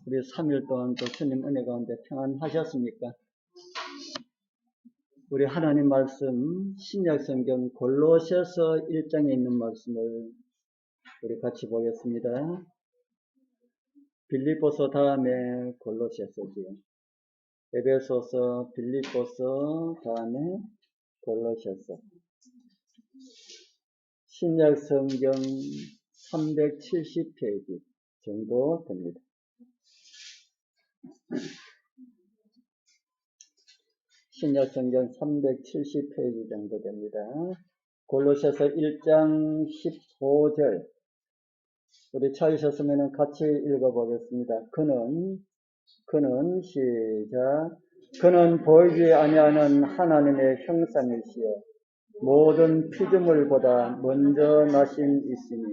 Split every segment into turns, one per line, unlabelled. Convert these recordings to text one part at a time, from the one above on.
우리 3일 동안 또 주님 은혜 가운데 평안하셨습니까? 우리 하나님 말씀 신약성경 골로새서 1장에 있는 말씀을 우리 같이 보겠습니다. 빌립보서 다음에 골로새서지요. 에베소서, 빌립보서 다음에 골로새서. 신약성경 370페이지 정도 됩니다. 신약성경 370페이지 정도 됩니다. 골로새서 1장 15절 우리 찾으셨으면 같이 읽어보겠습니다. 그는 보이지 아니하는 하나님의 형상이시여 모든 피조물보다 먼저 나신 이시니.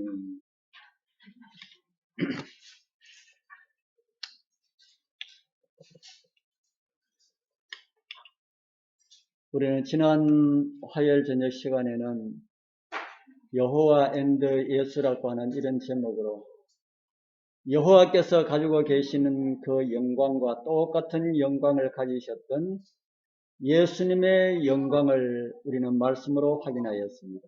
우리는 지난 화요일 저녁 시간에는 여호와 앤드 예수라고 하는 이런 제목으로 여호와께서 가지고 계시는 그 영광과 똑같은 영광을 가지셨던 예수님의 영광을 우리는 말씀으로 확인하였습니다.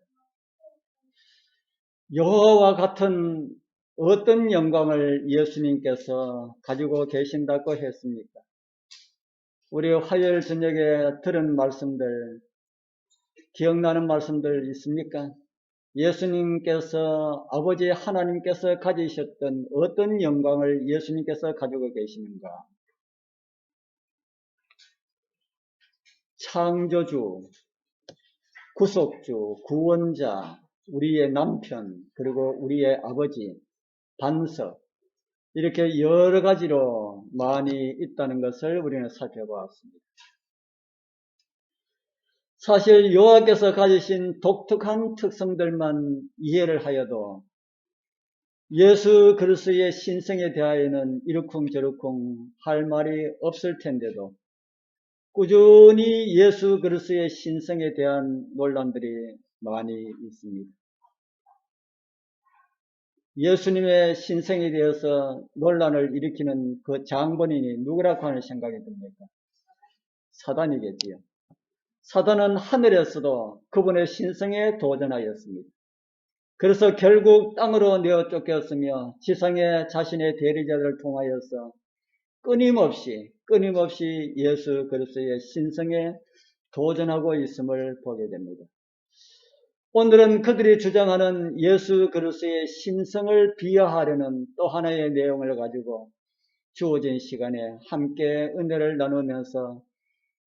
여호와와 같은 어떤 영광을 예수님께서 가지고 계신다고 했습니까? 우리 화요일 저녁에 들은 말씀들, 기억나는 말씀들 있습니까? 예수님께서, 아버지 하나님께서 가지셨던 어떤 영광을 예수님께서 가지고 계시는가? 창조주, 구속주, 구원자, 우리의 남편, 그리고 우리의 아버지, 반석, 이렇게 여러 가지로 많이 있다는 것을 우리는 살펴보았습니다. 사실 여호와께서 가지신 독특한 특성들만 이해를 하여도 예수 그리스도의 신성에 대하여는 이러쿵저러쿵 할 말이 없을 텐데도 꾸준히 예수 그리스도의 신성에 대한 논란들이 많이 있습니다. 예수님의 신성에 대해서 논란을 일으키는 그 장본인이 누구라고 하는 생각이 듭니까? 사단이겠지요. 사단은 하늘에서도 그분의 신성에 도전하였습니다. 그래서 결국 땅으로 내어 쫓겼으며 지상에 자신의 대리자들을 통하여서 끊임없이 예수 그리스도의 신성에 도전하고 있음을 보게 됩니다. 오늘은 그들이 주장하는 예수 그리스도의 신성을 비하하려는 또 하나의 내용을 가지고 주어진 시간에 함께 은혜를 나누면서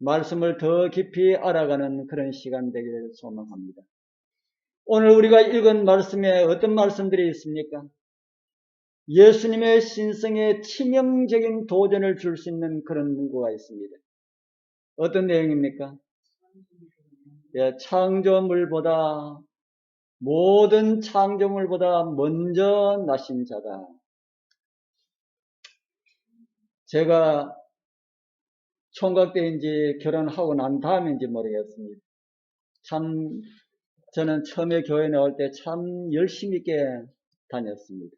말씀을 더 깊이 알아가는 그런 시간 되기를 소망합니다. 오늘 우리가 읽은 말씀에 어떤 말씀들이 있습니까? 예수님의 신성에 치명적인 도전을 줄 수 있는 그런 문구가 있습니다. 어떤 내용입니까? 창조물보다 모든 창조물보다 먼저 나신 자다. 제가 총각 때인지 결혼하고 난 다음인지 모르겠습니다. 참 저는 처음에 교회 나올 때 참 열심히 있게 다녔습니다.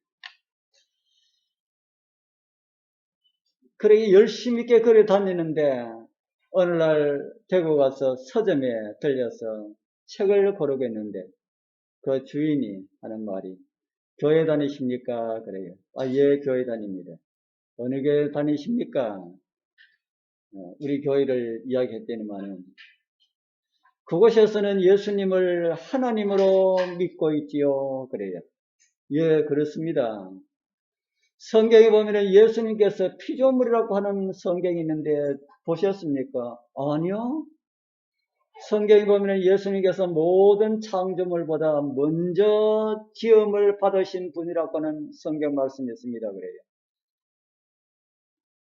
그렇게 열심히 있게 그래 다니는데 어느 날 대구 가서 서점에 들려서 책을 고르겠는데 그 주인이 하는 말이 교회 다니십니까? 그래요. 예, 교회 다닙니다. 어느 교회 다니십니까? 우리 교회를 이야기했더니만은 그곳에서는 예수님을 하나님으로 믿고 있지요. 그래요. 예, 그렇습니다. 성경에 보면 예수님께서 피조물이라고 하는 성경이 있는데 보셨습니까? 아니요. 성경에 보면 예수님께서 모든 창조물보다 먼저 지음을 받으신 분이라고 하는 성경 말씀이 있습니다. 그래요.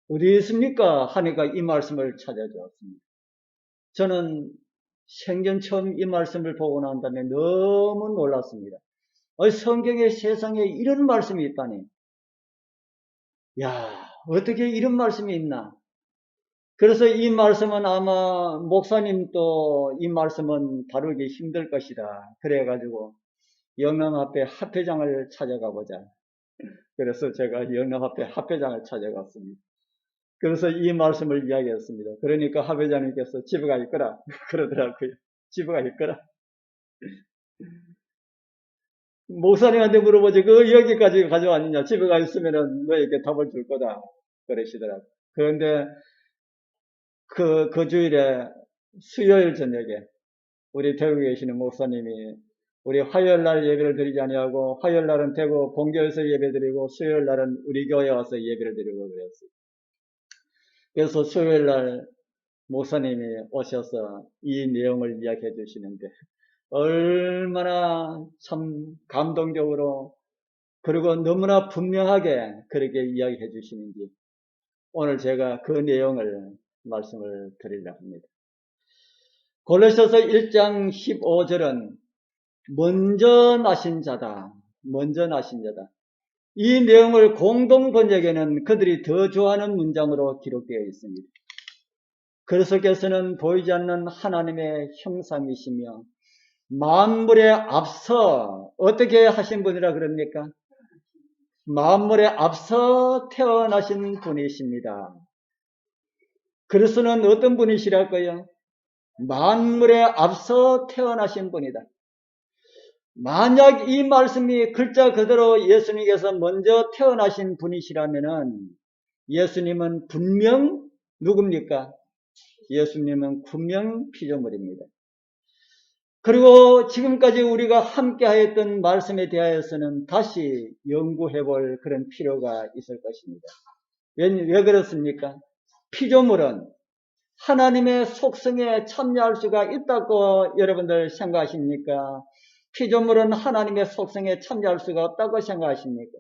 어디 있습니까? 하니까 이 말씀을 찾아주었습니다. 저는 생전 처음 이 말씀을 보고 난 다음에 너무 놀랐습니다. 성경에 세상에 이런 말씀이 있다니. 야, 어떻게 이런 말씀이 있나? 그래서 이 말씀은 아마 목사님도 이 말씀은 다루기 힘들 것이다. 그래가지고 영남 앞에 합회장을 찾아가 보자. 그래서 제가 영락합회 합회장을 찾아갔습니다. 그래서 이 말씀을 이야기했습니다. 그러니까 합회장님께서 집에 가 있거라 그러더라고요. 집에 가 있거라. 목사님한테 물어보지 그 여기까지 가져왔느냐, 집에 가 있으면은 너에게 답을 줄 거다 그러시더라고요. 그런데 그 주일에 수요일 저녁에 우리 대구에 계시는 목사님이 우리 화요일 날 예배를 드리지 아니하고 화요일 날은 대구 본교에서 예배 드리고 수요일 날은 우리 교회에 와서 예배를 드리고 그랬어요. 그래서 수요일 날 목사님이 오셔서 이 내용을 이야기해 주시는데 얼마나 참 감동적으로 그리고 너무나 분명하게 그렇게 이야기해 주시는지 오늘 제가 그 내용을 말씀을 드리려고 합니다. 골로새서 1장 15절은 먼저 나신 자다. 먼저 나신 자다. 이 내용을 공동 번역에는 그들이 더 좋아하는 문장으로 기록되어 있습니다. 그리스도께서는 보이지 않는 하나님의 형상이시며 만물에 앞서 어떻게 하신 분이라 그럽니까? 만물에 앞서 태어나신 분이십니다. 그리스도는 어떤 분이시랄까요? 만물에 앞서 태어나신 분이다. 만약 이 말씀이 글자 그대로 예수님께서 먼저 태어나신 분이시라면은 예수님은 분명 누굽니까? 예수님은 분명 피조물입니다. 그리고 지금까지 우리가 함께 하였던 말씀에 대하여서는 다시 연구해 볼 그런 필요가 있을 것입니다. 왜 그렇습니까? 피조물은 하나님의 속성에 참여할 수가 있다고 여러분들 생각하십니까? 피조물은 하나님의 속성에 참여할 수가 없다고 생각하십니까?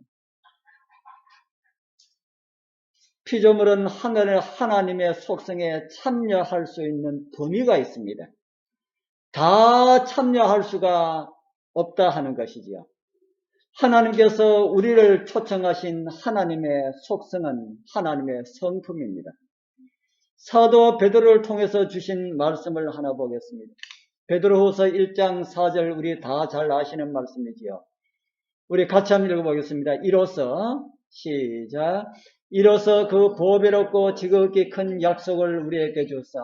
피조물은 하나님의 속성에 참여할 수 있는 범위가 있습니다. 다 참여할 수가 없다 하는 것이지요. 하나님께서 우리를 초청하신 하나님의 속성은 하나님의 성품입니다. 사도 베드로를 통해서 주신 말씀을 하나 보겠습니다. 베드로후서 1장 4절 우리 다 잘 아시는 말씀이지요. 우리 같이 한번 읽어보겠습니다. 이로써 시작. 이로써 그 보배롭고 지극히 큰 약속을 우리에게 주사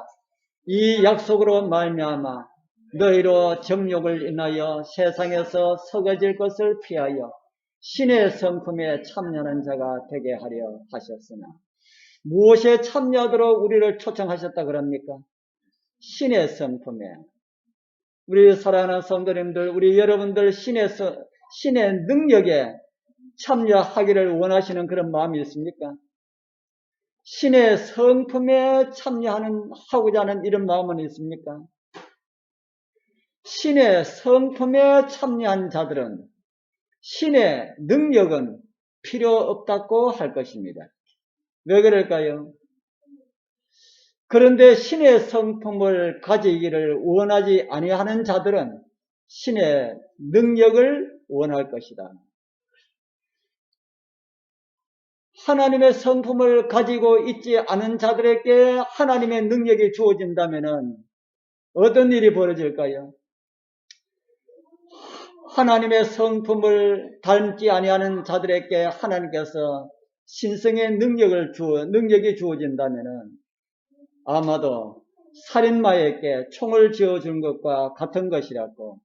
이 약속으로 말미암아 너희로 정욕을 인하여 세상에서 썩어질 것을 피하여 신의 성품에 참여하는 자가 되게 하려 하셨으나 무엇에 참여하도록 우리를 초청하셨다 그럽니까? 신의 성품에. 우리 사랑하는 성도님들, 우리 여러분들 신의 능력에 참여하기를 원하시는 그런 마음이 있습니까? 신의 성품에 하고자 하는 이런 마음은 있습니까? 신의 성품에 참여한 자들은 신의 능력은 필요 없다고 할 것입니다. 왜 그럴까요? 그런데 신의 성품을 가지기를 원하지 아니하는 자들은 신의 능력을 원할 것이다. 하나님의 성품을 가지고 있지 않은 자들에게 하나님의 능력이 주어진다면 어떤 일이 벌어질까요? 하나님의 성품을 닮지 아니하는 자들에게 하나님께서 신성의 능력이 주어진다면 아마도 살인마에게 총을 쥐어준 것과 같은 것이라고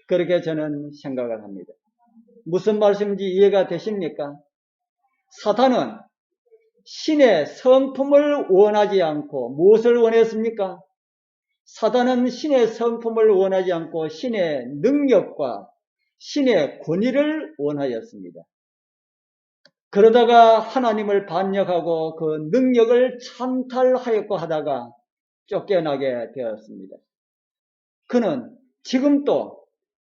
그렇게 저는 생각을 합니다. 무슨 말씀인지 이해가 되십니까? 사탄은 신의 성품을 원하지 않고 무엇을 원했습니까? 사탄은 신의 성품을 원하지 않고 신의 능력과 신의 권위를 원하였습니다. 그러다가 하나님을 반역하고 그 능력을 찬탈하였고 하다가 쫓겨나게 되었습니다. 그는 지금도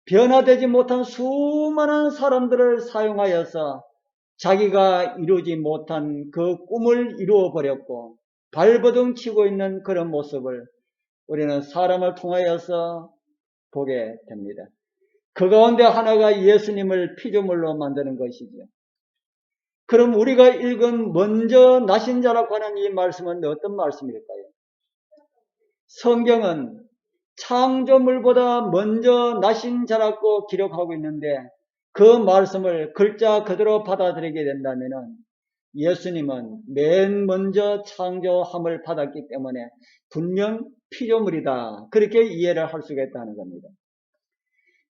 변화되지 못한 수많은 사람들을 사용하여서 자기가 이루지 못한 그 꿈을 이루어 버렸고 발버둥 치고 있는 그런 모습을 우리는 사람을 통하여서 보게 됩니다. 그 가운데 하나가 예수님을 피조물로 만드는 것이죠. 그럼 우리가 읽은 먼저 나신 자라고 하는 이 말씀은 어떤 말씀일까요? 성경은 창조물보다 먼저 나신 자라고 기록하고 있는데 그 말씀을 글자 그대로 받아들이게 된다면은 예수님은 맨 먼저 창조함을 받았기 때문에 분명 피조물이다. 그렇게 이해를 할 수가 있다는 겁니다.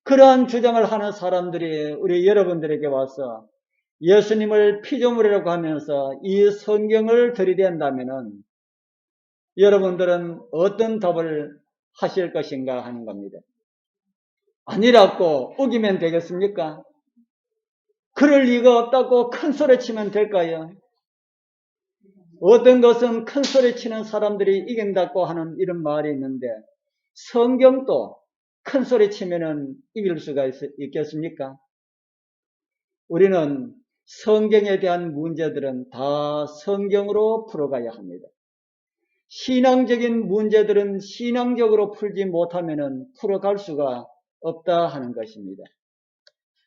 그러한 주장을 하는 사람들이 우리 여러분들에게 와서 예수님을 피조물이라고 하면서 이 성경을 들이댄다면은 여러분들은 어떤 답을 하실 것인가 하는 겁니다. 아니라고 우기면 되겠습니까? 그럴 리가 없다고 큰 소리 치면 될까요? 어떤 것은 큰 소리 치는 사람들이 이긴다고 하는 이런 말이 있는데 성경도 큰 소리 치면은 이길 수가 있겠습니까? 우리는 성경에 대한 문제들은 다 성경으로 풀어가야 합니다. 신앙적인 문제들은 신앙적으로 풀지 못하면은 풀어갈 수가 없다 하는 것입니다.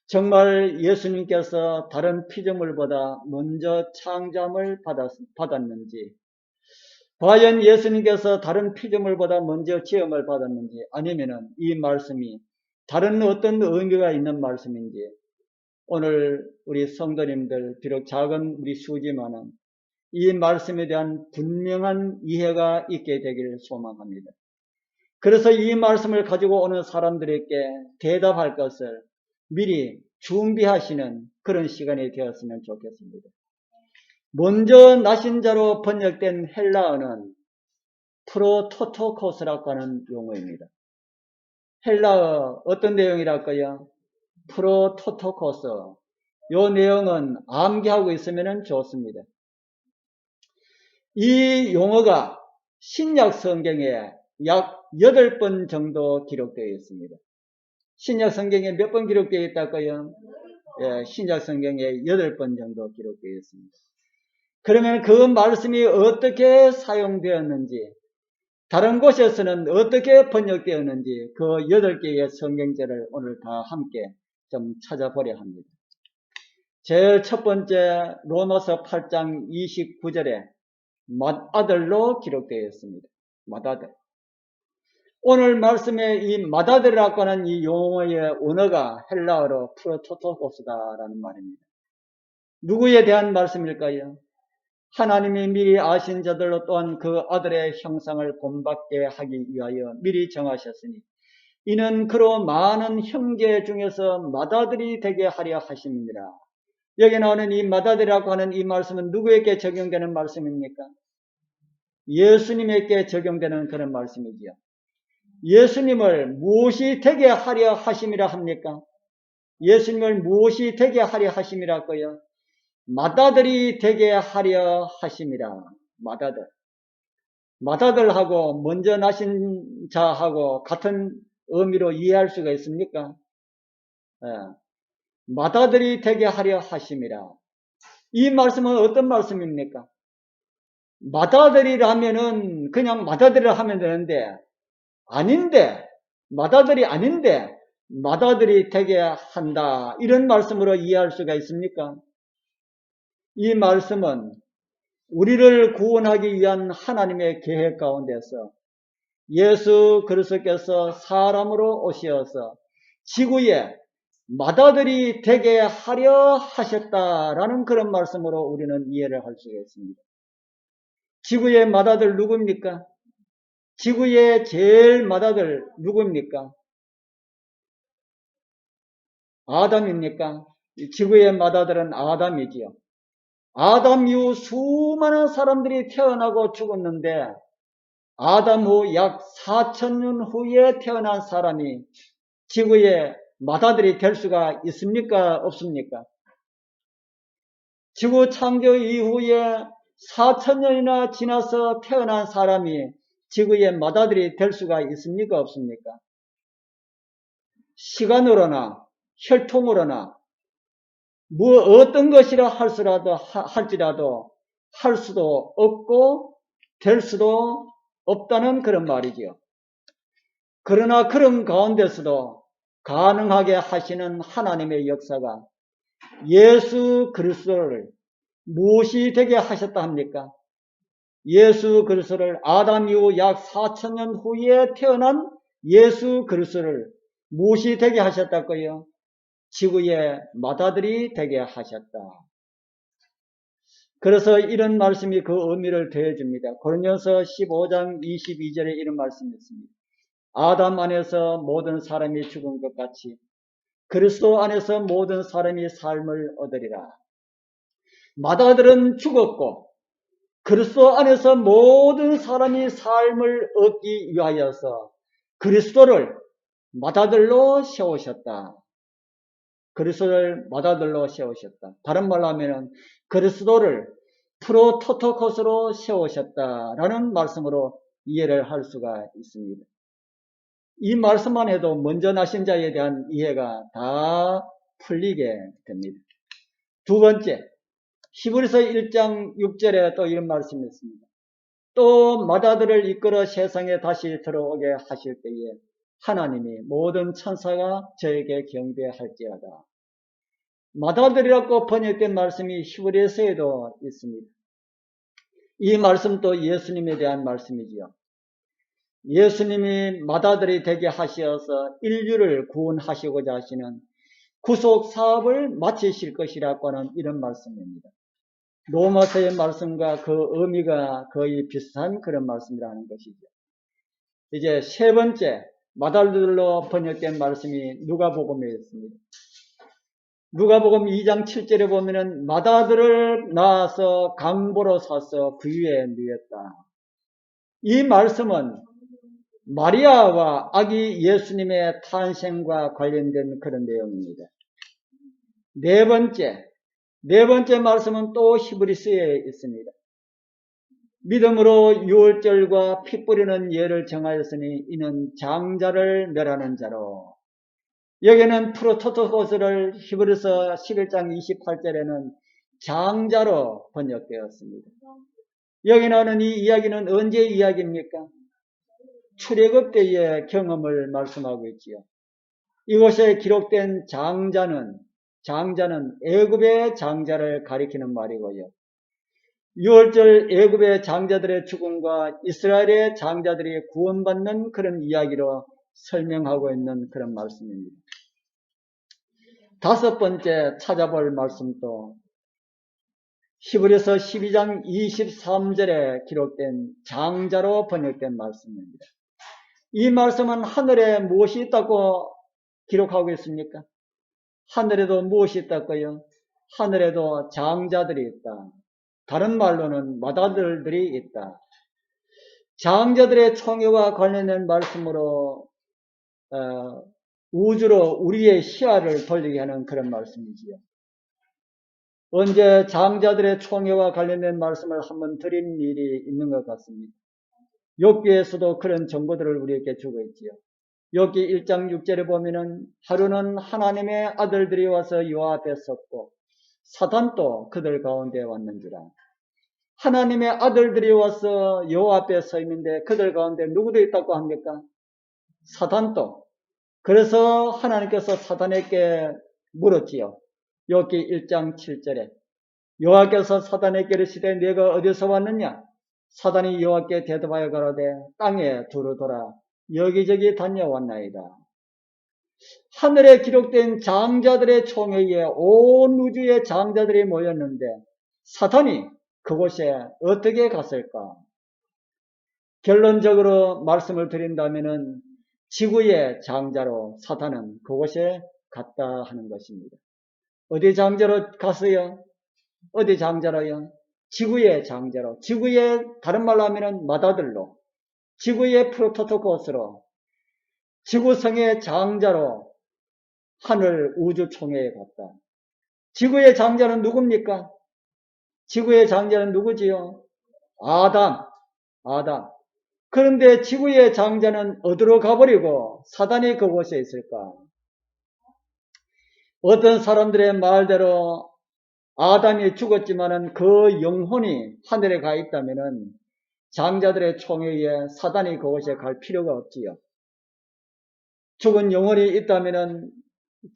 정말 예수님께서 다른 피조물보다 먼저 창조함을 받았는지, 과연 예수님께서 다른 피조물보다 먼저 지음을 받았는지, 아니면은 이 말씀이 다른 어떤 의미가 있는 말씀인지, 오늘 우리 성도님들, 비록 작은 우리 수지만은 이 말씀에 대한 분명한 이해가 있게 되기를 소망합니다. 그래서 이 말씀을 가지고 오는 사람들에게 대답할 것을 미리 준비하시는 그런 시간이 되었으면 좋겠습니다. 먼저 나신 자로 번역된 헬라어는 프로토토코스라고 하는 용어입니다. 헬라어 어떤 내용이랄까요? 프로토토코스. 이 내용은 암기하고 있으면 좋습니다. 이 용어가 신약 성경에 약 8번 정도 기록되어 있습니다. 신약 성경에 몇 번 기록되어 있다고요? 예, 신약 성경에 8번 정도 기록되어 있습니다. 그러면 그 말씀이 어떻게 사용되었는지, 다른 곳에서는 어떻게 번역되었는지 그 8개의 성경절을 오늘 다 함께 좀 찾아보려 합니다. 제일 첫 번째 로마서 8장 29절에 맏아들로 기록되어 있습니다. 맏아들. 오늘 말씀에 이 맏아들이라고 하는 이 용어의 언어가 헬라어로 프로토토코스다라는 말입니다. 누구에 대한 말씀일까요? 하나님이 미리 아신 자들로 또한 그 아들의 형상을 본받게 하기 위하여 미리 정하셨으니 이는 그로 많은 형제 중에서 맏아들이 되게 하려 하심이니라. 여기 나오는 이 맏아들이라고 하는 이 말씀은 누구에게 적용되는 말씀입니까? 예수님에게 적용되는 그런 말씀이지요. 예수님을 무엇이 되게 하려 하심이라 합니까? 예수님을 무엇이 되게 하려 하심이라고요? 맏아들이 되게 하려 하심이라. 맏아들. 맏아들하고 먼저 나신 자하고 같은 의미로 이해할 수가 있습니까? 예. 맏아들이 되게 하려 하심이라. 이 말씀은 어떤 말씀입니까? 맏아들이라면은 그냥 맏아들을 하면 되는데 아닌데, 맏아들이 아닌데 맏아들이 되게 한다. 이런 말씀으로 이해할 수가 있습니까? 이 말씀은 우리를 구원하기 위한 하나님의 계획 가운데서 예수 그리스도께서 사람으로 오셔서 지구에 맏아들이 되게 하려 하셨다라는 그런 말씀으로 우리는 이해를 할 수가 있습니다. 지구의 맏아들 누굽니까? 지구의 제일 맏아들 누굽니까? 아담입니까? 지구의 맏아들은 아담이지요. 아담 이후 수많은 사람들이 태어나고 죽었는데 아담 후 약 4,000년 후에 태어난 사람이 지구의 맏아들이 될 수가 있습니까? 없습니까? 지구 창조 이후에 4,000년이나 지나서 태어난 사람이 지구의 맏아들이 될 수가 있습니까? 없습니까? 시간으로나 혈통으로나 어떤 것이라 할지라도 할 수도 없고 될 수도 없다는 그런 말이지요. 그러나 그런 가운데서도 가능하게 하시는 하나님의 역사가 예수 그리스도를 무엇이 되게 하셨다 합니까? 예수 그리스도를 아담 이후 약 4,000년 후에 태어난 예수 그리스도를 무엇이 되게 하셨다고요? 지구의 맏아들이 되게 하셨다. 그래서 이런 말씀이 그 의미를 더해줍니다. 고린도서 15장 22절에 이런 말씀이 있습니다. 아담 안에서 모든 사람이 죽은 것 같이 그리스도 안에서 모든 사람이 삶을 얻으리라. 맏아들은 죽었고 그리스도 안에서 모든 사람이 삶을 얻기 위하여서 그리스도를 맏아들로 세우셨다. 그리스도를 맏아들로 세우셨다. 다른 말로 하면 그리스도를 프로토토코스로 세우셨다라는 말씀으로 이해를 할 수가 있습니다. 이 말씀만 해도 먼저 나신 자에 대한 이해가 다 풀리게 됩니다. 두 번째, 히브리서 1장 6절에 또 이런 말씀이 있습니다. 또 맏아들을 이끌어 세상에 다시 들어오게 하실 때에 하나님이 모든 천사가 저에게 경배할지어다. 맏아들이라고 번역된 말씀이 히브리서에도 있습니다. 이 말씀도 예수님에 대한 말씀이지요. 예수님이 맏아들이 되게 하시어서 인류를 구원하시고자 하시는 구속 사업을 마치실 것이라고 하는 이런 말씀입니다. 로마서의 말씀과 그 의미가 거의 비슷한 그런 말씀이라는 것이죠. 이제 세 번째 맏아들로 번역된 말씀이 누가복음에 있습니다. 누가복음 2장 7절에 보면은 맏아들을 낳아서 강보로 사서 그 위에 누였다. 이 말씀은 마리아와 아기 예수님의 탄생과 관련된 그런 내용입니다. 네 번째 말씀은 또 히브리서에 있습니다. 믿음으로 유월절과 피 뿌리는 예를 정하였으니 이는 장자를 멸하는 자로. 여기는 프로토토코스를 히브리서 11장 28절에는 장자로 번역되었습니다. 여기 나오는 이 이야기는 언제 이야기입니까? 출애굽 때의 경험을 말씀하고 있지요. 이곳에 기록된 장자는 애굽의 장자를 가리키는 말이고요. 6월절 애굽의 장자들의 죽음과 이스라엘의 장자들이 구원받는 그런 이야기로 설명하고 있는 그런 말씀입니다. 다섯 번째 찾아볼 말씀도 히브리서 12장 23절에 기록된 장자로 번역된 말씀입니다. 이 말씀은 하늘에 무엇이 있다고 기록하고 있습니까? 하늘에도 무엇이 있다고요? 하늘에도 장자들이 있다. 다른 말로는 맏아들들이 있다. 장자들의 총회와 관련된 말씀으로 우주로 우리의 시야를 돌리게 하는 그런 말씀이지요. 언제 장자들의 총회와 관련된 말씀을 한번 드린 일이 있는 것 같습니다. 욥기에서도 그런 정보들을 우리에게 주고 있지요. 욥기 1장 6절에 보면은 하루는 하나님의 아들들이 와서 여호와 앞에 섰고 사단도 그들 가운데 왔는지라. 하나님의 아들들이 와서 여호와 앞에 서 있는데 그들 가운데 누구도 있다고 합니까? 사단도. 그래서 하나님께서 사단에게 물었지요. 욥기 1장 7절에 여호와께서 사단에게 이르시되 네가 어디서 왔느냐? 사단이 여호와께 대답하여 가로되 땅에 두루 돌아 여기저기 다녀왔나이다. 하늘에 기록된 장자들의 총회에 온 우주의 장자들이 모였는데 사탄이 그곳에 어떻게 갔을까? 결론적으로 말씀을 드린다면은 지구의 장자로 사탄은 그곳에 갔다 하는 것입니다. 어디 장자로 갔어요? 어디 장자로요? 지구의 장자로, 지구의 다른 말로 하면은 맏아들로, 지구의 프로토토코스로, 지구성의 장자로 하늘 우주 총회에 갔다. 지구의 장자는 누굽니까? 지구의 장자는 누구지요? 아담. 그런데 지구의 장자는 어디로 가버리고 사단이 그곳에 있을까? 어떤 사람들의 말대로 아담이 죽었지만은 그 영혼이 하늘에 가 있다면은 장자들의 총회에 사단이 그곳에 갈 필요가 없지요. 죽은 영혼이 있다면은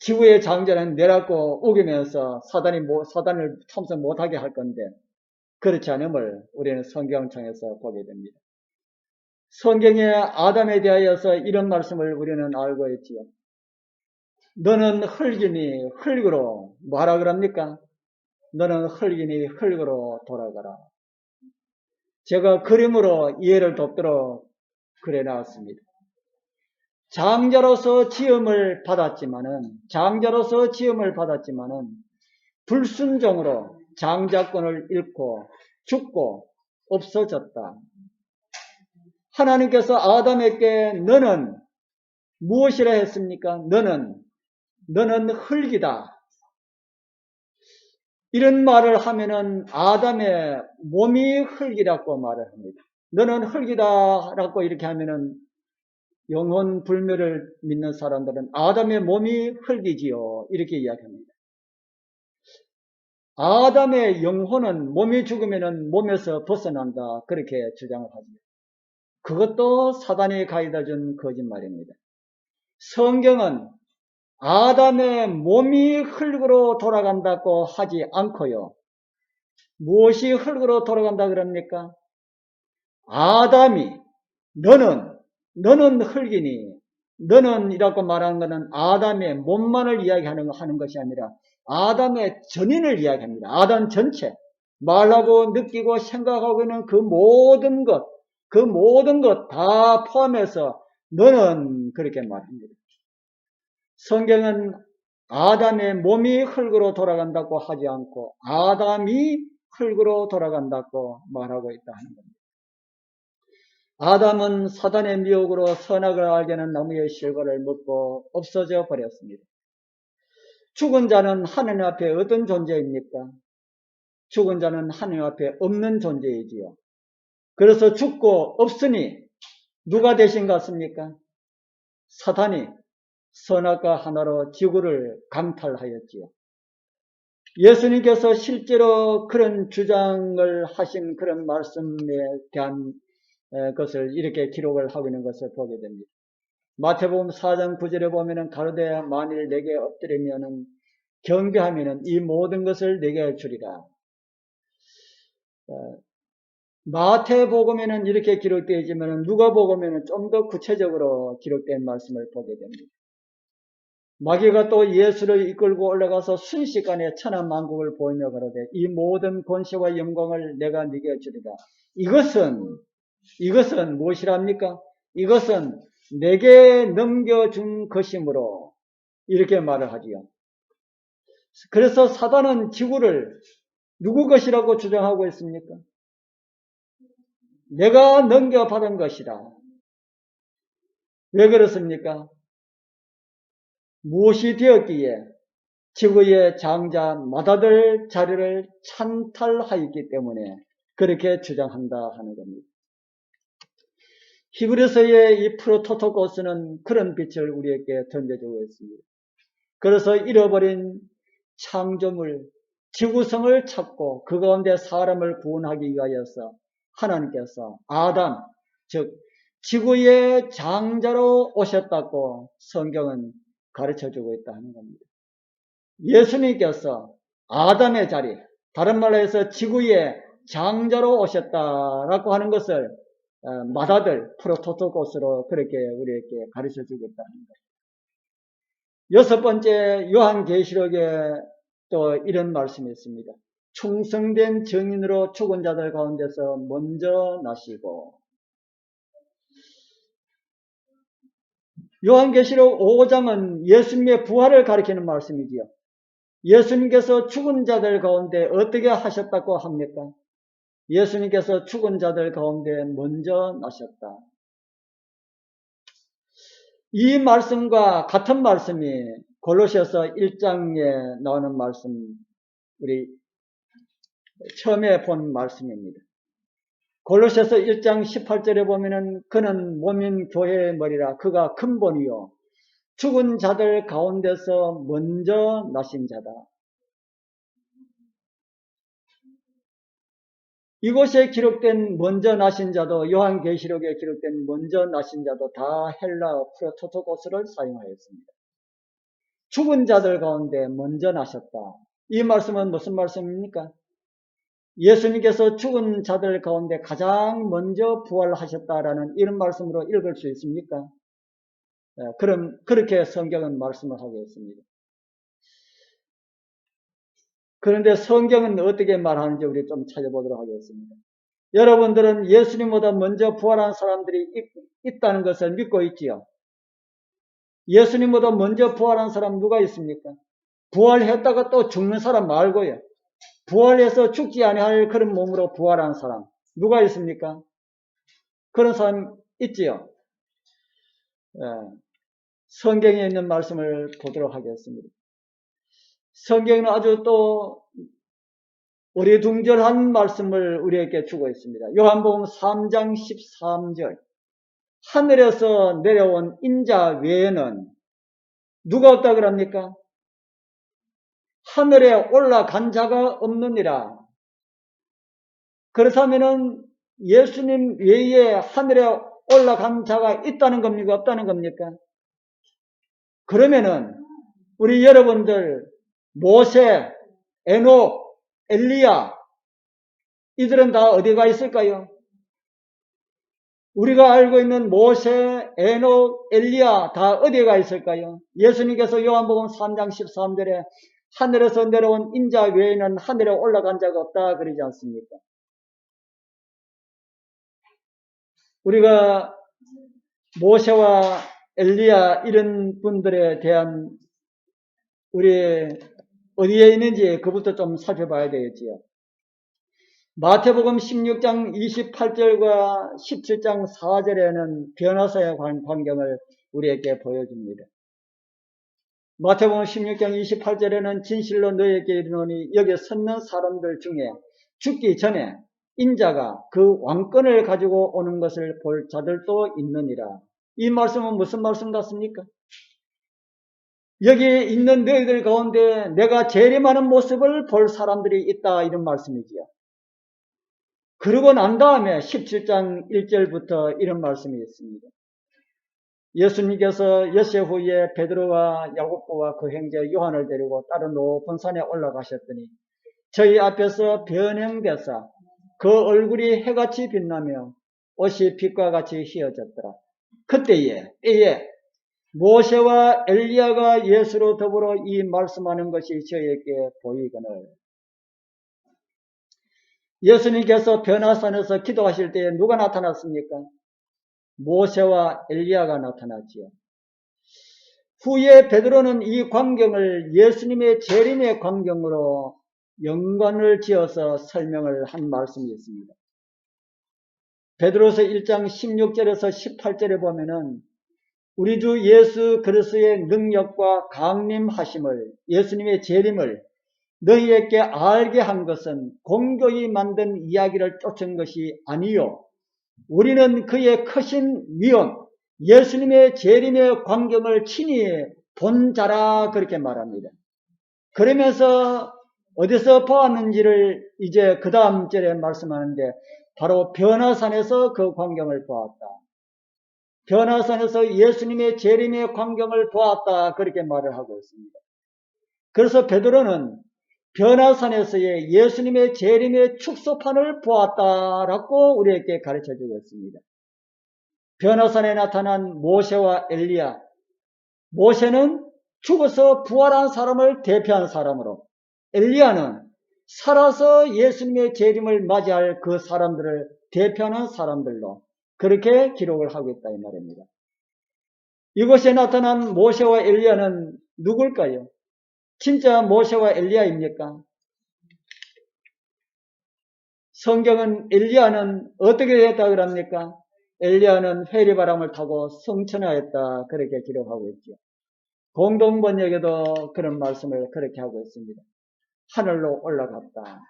지구의 장자는 내라고 우기면서 사단을 참석 못하게 할 건데 그렇지 않음을 우리는 성경을 통해서 보게 됩니다. 성경에 아담에 대하여서 이런 말씀을 우리는 알고 있지요. 너는 흙이니 흙으로 뭐하라 그럽니까? 너는 흙이니 흙으로 돌아가라. 제가 그림으로 이해를 돕도록 그래 놨습니다. 장자로서 지음을 받았지만은 불순종으로 장자권을 잃고 죽고 없어졌다. 하나님께서 아담에게 너는 무엇이라 했습니까? 너는 흙이다. 이런 말을 하면은 아담의 몸이 흙이라고 말을 합니다. 너는 흙이다라고 이렇게 하면은 영혼 불멸을 믿는 사람들은 아담의 몸이 흙이지요. 이렇게 이야기합니다. 아담의 영혼은 몸이 죽으면은 몸에서 벗어난다. 그렇게 주장을 합니다. 그것도 사단이 가져다 준 거짓말입니다. 성경은 아담의 몸이 흙으로 돌아간다고 하지 않고요. 무엇이 흙으로 돌아간다 그럽니까? 아담이 너는 흙이니 너는 이라고 말하는 것은 아담의 몸만을 이야기하는 것이 아니라 아담의 전인을 이야기합니다. 아담 전체 말하고 느끼고 생각하고 있는 그 모든 것 다 포함해서 너는 그렇게 말합니다. 성경은 아담의 몸이 흙으로 돌아간다고 하지 않고 아담이 흙으로 돌아간다고 말하고 있다 하는 겁니다. 아담은 사단의 미혹으로 선악을 알게 하는 나무의 실과를 먹고 없어져 버렸습니다. 죽은 자는 하느님 앞에 어떤 존재입니까? 죽은 자는 하느님 앞에 없는 존재이지요. 그래서 죽고 없으니 누가 대신 갔습니까? 사탄이 선악과 하나로 지구를 강탈하였지요. 예수님께서 실제로 그런 주장을 하신 그런 말씀에 대한 것을 이렇게 기록을 하고 있는 것을 보게 됩니다. 마태복음 4장 9절에 보면은 가로되 만일 내게 엎드리면은 경배하면은 이 모든 것을 내게 주리라. 마태복음에는 이렇게 기록되어 있지만 누가복음에는 좀 더 구체적으로 기록된 말씀을 보게 됩니다. 마귀가 또 예수를 이끌고 올라가서 순식간에 천하만국을 보이며 가로되 이 모든 권세와 영광을 내가 네게 주리라. 이것은 무엇이랍니까? 이것은 내게 넘겨준 것이므로 이렇게 말을 하지요. 그래서 사단은 지구를 누구 것이라고 주장하고 있습니까? 내가 넘겨받은 것이다. 왜 그렇습니까? 무엇이 되었기에 지구의 장자 마다들 자리를 찬탈하였기 때문에 그렇게 주장한다 하는 겁니다. 히브리서의 이 프로토토코스는 그런 빛을 우리에게 던져주고 있습니다. 그래서 잃어버린 창조물, 지구성을 찾고 그 가운데 사람을 구원하기 위하여서 하나님께서 아담, 즉 지구의 장자로 오셨다고 성경은 가르쳐주고 있다는 겁니다. 예수님께서 아담의 자리, 다른 말로 해서 지구의 장자로 오셨다라고 하는 것을 마다들 프로토토코스로 그렇게 우리에게 가르쳐주고 있다는 거예요. 여섯 번째 요한계시록에 또 이런 말씀이 있습니다. 충성된 증인으로 죽은 자들 가운데서 먼저 나시고 요한계시록 5장은 예수님의 부활을 가리키는 말씀이지요. 예수님께서 죽은 자들 가운데 어떻게 하셨다고 합니까? 예수님께서 죽은 자들 가운데 먼저 나셨다. 이 말씀과 같은 말씀이 골로새서 1장에 나오는 말씀, 우리 처음에 본 말씀입니다. 골로새서 1장 18절에 보면은 그는 몸인 교회의 머리라 그가 근본이요 죽은 자들 가운데서 먼저 나신 자다. 이곳에 기록된 먼저 나신 자도 요한계시록에 기록된 먼저 나신 자도 다 헬라 프로토토코스를 사용하였습니다. 죽은 자들 가운데 먼저 나셨다. 이 말씀은 무슨 말씀입니까? 예수님께서 죽은 자들 가운데 가장 먼저 부활하셨다라는 이런 말씀으로 읽을 수 있습니까? 그렇게 성경은 말씀을 하고 있습니다. 그런데 성경은 어떻게 말하는지 우리 좀 찾아보도록 하겠습니다. 여러분들은 예수님보다 먼저 부활한 사람들이 있다는 것을 믿고 있지요. 예수님보다 먼저 부활한 사람 누가 있습니까? 부활했다가 또 죽는 사람 말고요. 부활해서 죽지 아니할 그런 몸으로 부활한 사람 누가 있습니까? 그런 사람 있지요. 성경에 있는 말씀을 보도록 하겠습니다. 성경은 아주 또 어리둥절한 말씀을 우리에게 주고 있습니다. 요한복음 3장 13절 하늘에서 내려온 인자 외에는 누가 없다 그럽니까? 하늘에 올라간 자가 없느니라. 그렇다면은 예수님 외에 하늘에 올라간 자가 있다는 겁니까? 없다는 겁니까? 그러면은 우리 여러분들 모세, 에녹, 엘리야 이들은 다 어디가 있을까요? 우리가 알고 있는 모세, 에녹, 엘리야 다 어디가 있을까요? 예수님께서 요한복음 3장 13절에 하늘에서 내려온 인자 외에는 하늘에 올라간 자가 없다 그러지 않습니까? 우리가 모세와 엘리야 이런 분들에 대한 우리 어디에 있는지 그부터 좀 살펴봐야 되겠지요. 마태복음 16장 28절과 17장 4절에는 변화사에 관한 광경을 우리에게 보여줍니다. 마태복음 16장 28절에는 진실로 너희에게 이르노니 여기 섰는 사람들 중에 죽기 전에 인자가 그 왕권을 가지고 오는 것을 볼 자들도 있느니라. 이 말씀은 무슨 말씀 같습니까? 여기 있는 너희들 가운데 내가 재림하는 모습을 볼 사람들이 있다 이런 말씀이지요. 그러고 난 다음에 17장 1절부터 이런 말씀이 있습니다. 예수님께서 엿새 후에 베드로와 야고보와 그 형제 요한을 데리고 다른 높은 산에 올라가셨더니 저희 앞에서 변형되사 그 얼굴이 해같이 빛나며 옷이 빛과 같이 휘어졌더라. 그때에 모세와 엘리야가 예수로 더불어 이 말씀하는 것이 저에게 보이거늘 예수님께서 변화산에서 기도하실 때에 누가 나타났습니까? 모세와 엘리야가 나타났지요. 후에 베드로는 이 광경을 예수님의 재림의 광경으로 연관을 지어서 설명을 한 말씀이 있습니다. 베드로서 1장 16절에서 18절에 보면은 우리 주 예수 그리스도의 능력과 강림하심을 예수님의 재림을 너희에게 알게 한 것은 공교히 만든 이야기를 쫓은 것이 아니요 우리는 그의 크신 위엄 예수님의 재림의 광경을 친히 본 자라 그렇게 말합니다. 그러면서 어디서 보았는지를 이제 그 다음 절에 말씀하는데 바로 변화산에서 그 광경을 보았다. 변화산에서 예수님의 재림의 광경을 보았다 그렇게 말을 하고 있습니다. 그래서 베드로는 변화산에서의 예수님의 재림의 축소판을 보았다라고 우리에게 가르쳐주고 있습니다. 변화산에 나타난 모세와 엘리야, 모세는 죽어서 부활한 사람을 대표한 사람으로 엘리야는 살아서 예수님의 재림을 맞이할 그 사람들을 대표하는 사람들로 그렇게 기록을 하고 있다 이 말입니다. 이곳에 나타난 모세와 엘리야는 누굴까요? 진짜 모세와 엘리야입니까? 성경은 엘리야는 어떻게 됐다 그럽니까? 엘리야는 회리바람을 타고 성천하였다 그렇게 기록하고 있죠. 공동번역에도 그런 말씀을 그렇게 하고 있습니다. 하늘로 올라갔다.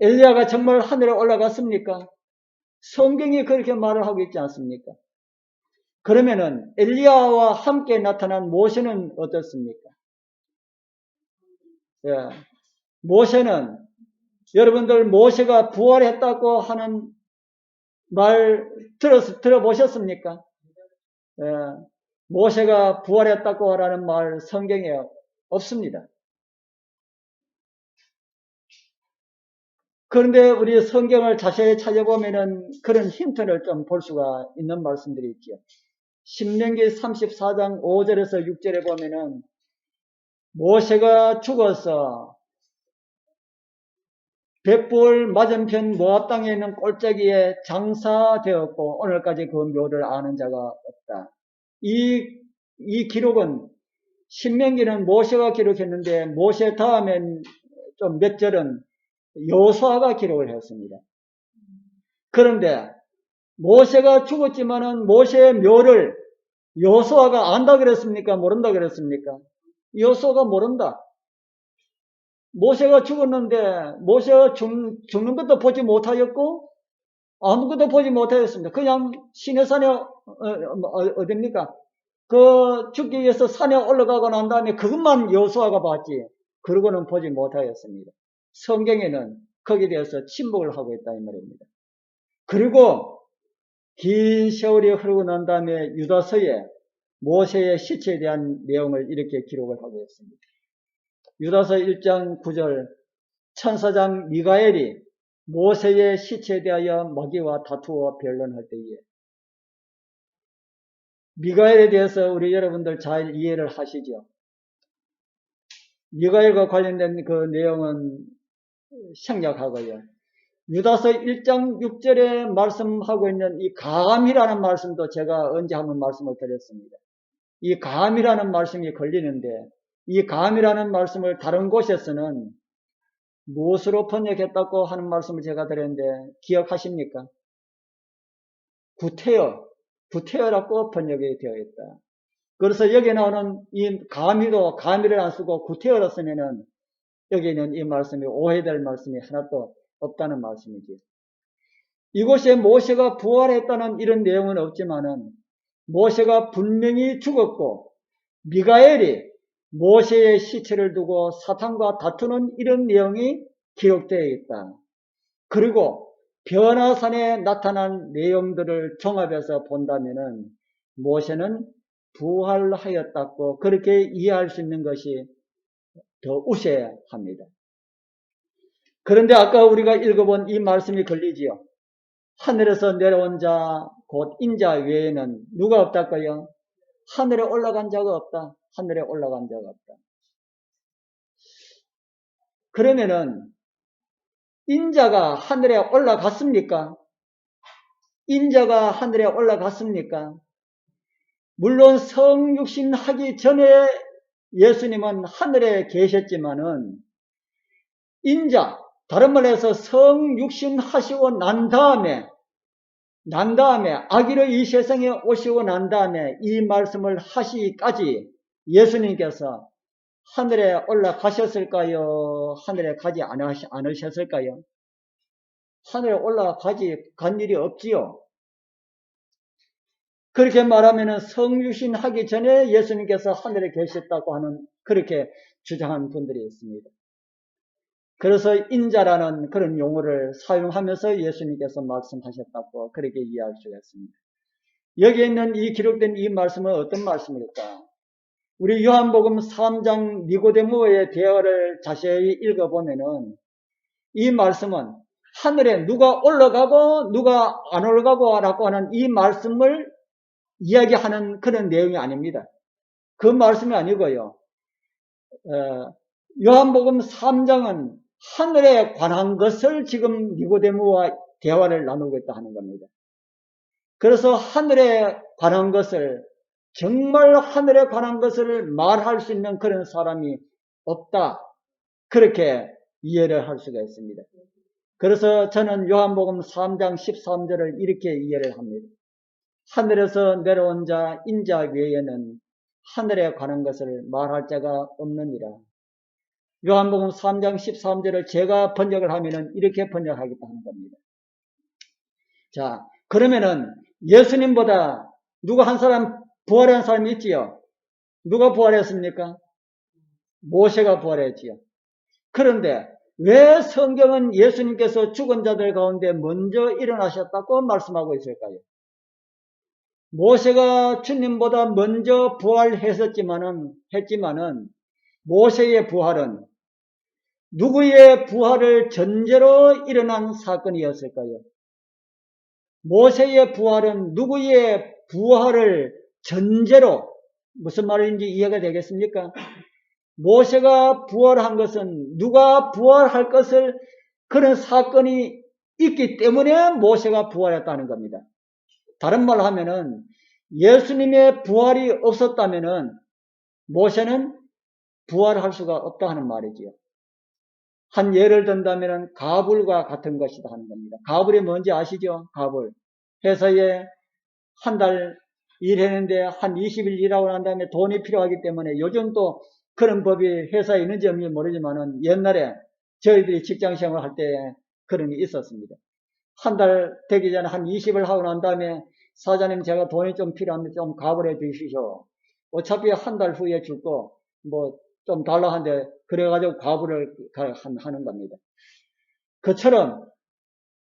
엘리야가 정말 하늘에 올라갔습니까? 성경이 그렇게 말을 하고 있지 않습니까? 그러면은 엘리야와 함께 나타난 모세는 어떻습니까? 예, 모세는 여러분들 모세가 부활했다고 하는 말 들어보셨습니까? 예, 모세가 부활했다고 하는 말 성경에 없습니다. 그런데 우리 성경을 자세히 찾아보면은 그런 힌트를 좀 볼 수가 있는 말씀들이 있죠. 신명기 34장 5절에서 6절에 보면은 모세가 죽어서 벳볼 맞은편 모압 땅에 있는 골짜기에 장사되었고 오늘까지 그 묘를 아는 자가 없다. 이 기록은 신명기는 모세가 기록했는데 모세 다음엔 좀 몇 절은 여호수아가 기록을 했습니다. 그런데 모세가 죽었지만은 모세의 묘를 여호수아가 안다 그랬습니까? 모른다 그랬습니까? 여호수아가 모른다. 모세가 죽었는데 모세가 죽는 것도 보지 못하였고 아무것도 보지 못하였습니다. 그냥 시내산에 어딥니까? 그 죽기 위해서 산에 올라가고 난 다음에 그것만 여호수아가 봤지 그러고는 보지 못하였습니다. 성경에는 거기에 대해서 침묵을 하고 있다 이 말입니다. 그리고 긴 세월이 흐르고 난 다음에 유다서에 모세의 시체에 대한 내용을 이렇게 기록을 하고 있습니다. 유다서 1장 9절 천사장 미가엘이 모세의 시체에 대하여 마귀와 다투어 변론할 때에 미가엘에 대해서 우리 여러분들 잘 이해를 하시죠? 미가엘과 관련된 그 내용은 생략하고요. 유다서 1장 6절에 말씀하고 있는 이 감이라는 말씀도 제가 언제 한번 말씀을 드렸습니다. 이 감이라는 말씀이 걸리는데 이 감이라는 말씀을 다른 곳에서는 무엇으로 번역했다고 하는 말씀을 제가 드렸는데 기억하십니까? 구태여라고 번역이 되어 있다. 그래서 여기 나오는 이 감이도 감이를 안 쓰고 구태여로 쓰면은 여기는 이 말씀이 오해될 말씀이 하나도 없다는 말씀이지. 이곳에 모세가 부활했다는 이런 내용은 없지만은 모세가 분명히 죽었고 미가엘이 모세의 시체를 두고 사탄과 다투는 이런 내용이 기록되어 있다. 그리고 변화산에 나타난 내용들을 종합해서 본다면은 모세는 부활하였다고 그렇게 이해할 수 있는 것이 더 우세합니다. 그런데 아까 우리가 읽어본 이 말씀이 걸리지요. 하늘에서 내려온 자, 곧 인자 외에는 누가 없달까요? 하늘에 올라간 자가 없다. 하늘에 올라간 자가 없다. 그러면은 인자가 하늘에 올라갔습니까? 인자가 하늘에 올라갔습니까? 물론 성육신 하기 전에 예수님은 하늘에 계셨지만은 인자, 다른 말로 해서 성육신 하시고 난 다음에 아기로 이 세상에 오시고 난 다음에 이 말씀을 하시기까지 예수님께서 하늘에 올라가셨을까요? 하늘에 가지 않으셨을까요? 하늘에 간 일이 없지요. 그렇게 말하면 성육신 하기 전에 예수님께서 하늘에 계셨다고 하는 그렇게 주장하는 분들이 있습니다. 그래서 인자라는 그런 용어를 사용하면서 예수님께서 말씀하셨다고 그렇게 이해할 수가 있습니다. 여기에 있는 이 기록된 이 말씀은 어떤 말씀일까? 우리 요한복음 3장 니고데모의 대화를 자세히 읽어보면은 이 말씀은 하늘에 누가 올라가고 누가 안 올라가고 라고 하는 이 말씀을 이야기하는 그런 내용이 아닙니다. 그 말씀이 아니고요. 요한복음 3장은 하늘에 관한 것을 지금 니고데모와 대화를 나누고 있다 하는 겁니다. 그래서 하늘에 관한 것을 정말 하늘에 관한 것을 말할 수 있는 그런 사람이 없다. 그렇게 이해를 할 수가 있습니다. 그래서 저는 요한복음 3장 13절을 이렇게 이해를 합니다. 하늘에서 내려온 자 인자 외에는 하늘에 관한 것을 말할 자가 없느니라. 요한복음 3장 13절을 제가 번역을 하면은 이렇게 번역하겠다 하는 겁니다. 자, 그러면은 예수님보다 누가 한 사람 부활한 사람이 있지요? 누가 부활했습니까? 모세가 부활했지요. 그런데 왜 성경은 예수님께서 죽은 자들 가운데 먼저 일어나셨다고 말씀하고 있을까요? 모세가 주님보다 먼저 부활했지만은 모세의 부활은 누구의 부활을 전제로 일어난 사건이었을까요? 모세의 부활은 누구의 부활을 전제로 무슨 말인지 이해가 되겠습니까? 모세가 부활한 것은 누가 부활할 것을 그런 사건이 있기 때문에 모세가 부활했다는 겁니다. 다른 말로 하면은 예수님의 부활이 없었다면은 모세는 부활할 수가 없다 하는 말이지요. 한 예를 든다면 가불과 같은 것이다 하는 겁니다. 가불이 뭔지 아시죠? 가불. 회사에 한 달 일했는데 한 20일 일하고 난 다음에 돈이 필요하기 때문에 요즘 또 그런 법이 회사에 있는지 없는지 모르지만은 옛날에 저희들이 직장 생활할 때 그런 게 있었습니다. 한 달 되기 전에 한 20일 하고 난 다음에 사장님 제가 돈이 좀 필요한데 좀 가불해 주시오. 어차피 한 달 후에 줄 거 뭐 좀 달라 하는데 그래가지고 가불을 하는 겁니다. 그처럼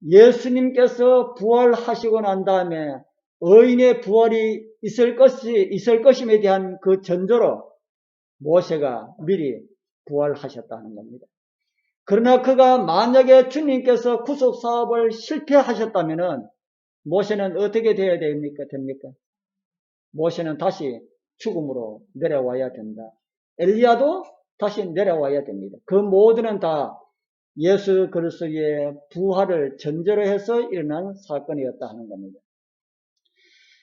예수님께서 부활하시고 난 다음에 의인의 부활이 있을 것임에 대한 그 전조로 모세가 미리 부활하셨다는 겁니다. 그러나 그가 만약에 주님께서 구속 사업을 실패하셨다면은 모세는 어떻게 되어야 됩니까? 모세는 다시 죽음으로 내려와야 된다. 엘리야도 다시 내려와야 됩니다. 그 모두는 다 예수 그리스도의 부활을 전제로 해서 일어난 사건이었다 하는 겁니다.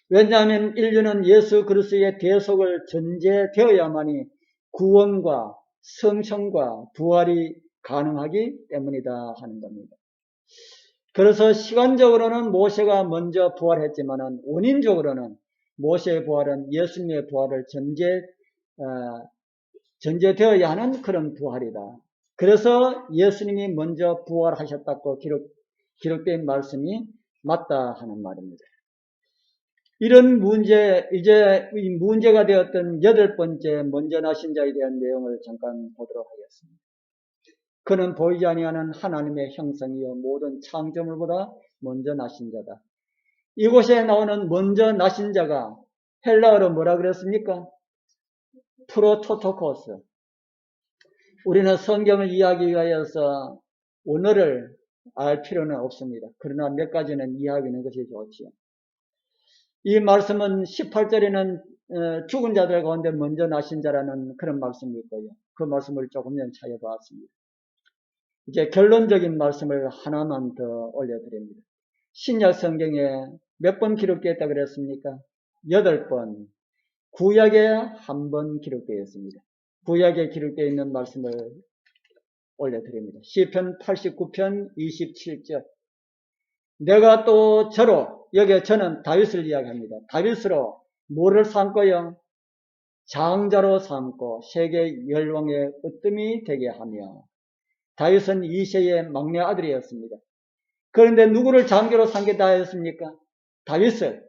왜냐하면 인류는 예수 그리스도의 대속을 전제되어야만이 구원과 성천과 부활이 가능하기 때문이다 하는 겁니다. 그래서 시간적으로는 모세가 먼저 부활했지만은 원인적으로는 모세의 부활은 예수님의 부활을 전제되어야 하는 그런 부활이다. 그래서 예수님이 먼저 부활하셨다고 기록된 말씀이 맞다 하는 말입니다. 이런 이제 문제가 되었던 8번째 먼저 나신 자에 대한 내용을 잠깐 보도록 하겠습니다. 그는 보이지 아니하는 하나님의 형상이요 모든 창조물보다 먼저 나신 자다. 이곳에 나오는 먼저 나신 자가 헬라어로 뭐라 그랬습니까? 프로토토코스. 우리는 성경을 이해하기 위하여서 언어를 알 필요는 없습니다. 그러나 몇 가지는 이해하는 것이 좋지요. 이 말씀은 18절에는 죽은 자들 가운데 먼저 나신 자라는 그런 말씀이 있고요. 그 말씀을 조금 전 찾아보았습니다. 이제 결론적인 말씀을 하나만 더 올려드립니다. 신약 성경에 몇 번 기록되었다 그랬습니까? 8번. 구약에 한 번 기록되어 있습니다. 구약에 기록되어 있는 말씀을 올려드립니다. 시편 89편 27절. 내가 또 저로, 여기에 저는 다윗을 이야기합니다. 다윗으로 뭐를 삼고요? 장자로 삼고 세계 열왕의 으뜸이 되게 하며. 다윗은 이새의 막내 아들이었습니다. 그런데 누구를 장자로 삼겠다 했습니까? 다윗을.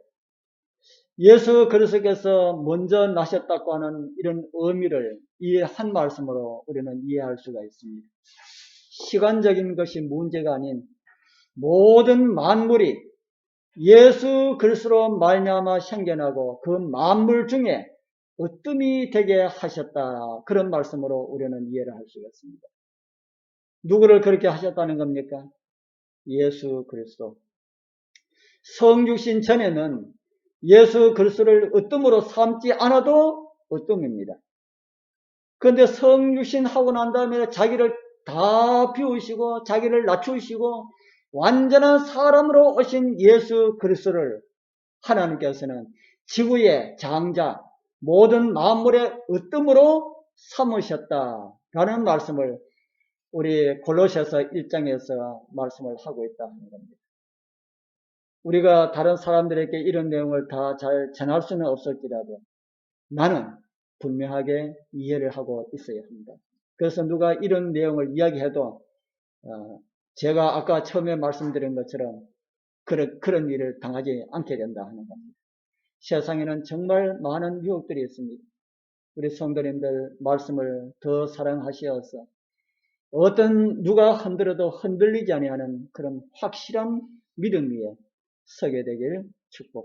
예수 그리스도께서 먼저 나셨다고 하는 이런 의미를 이 한 말씀으로 우리는 이해할 수가 있습니다. 시간적인 것이 문제가 아닌 모든 만물이 예수 그리스도로 말미암아 생겨나고 그 만물 중에 으뜸이 되게 하셨다. 그런 말씀으로 우리는 이해를 할 수가 있습니다. 누구를 그렇게 하셨다는 겁니까? 예수 그리스도. 성육신 전에는 예수 그리스도를 으뜸으로 삼지 않아도 으뜸입니다. 그런데 성육신 하고 난 다음에 자기를 다 비우시고 자기를 낮추시고 완전한 사람으로 오신 예수 그리스도를 하나님께서는 지구의 장자, 모든 만물의 으뜸으로 삼으셨다라는 말씀을 우리 골로새서 1장에서 말씀을 하고 있다는 겁니다. 우리가 다른 사람들에게 이런 내용을 다 잘 전할 수는 없을지라도 나는 분명하게 이해를 하고 있어야 합니다. 그래서 누가 이런 내용을 이야기해도 제가 아까 처음에 말씀드린 것처럼 그런 일을 당하지 않게 된다 하는 겁니다. 세상에는 정말 많은 유혹들이 있습니다. 우리 성도님들 말씀을 더 사랑하시어서 누가 흔들어도 흔들리지 아니하는 그런 확실한 믿음 위에 서게 되길 축복합니다.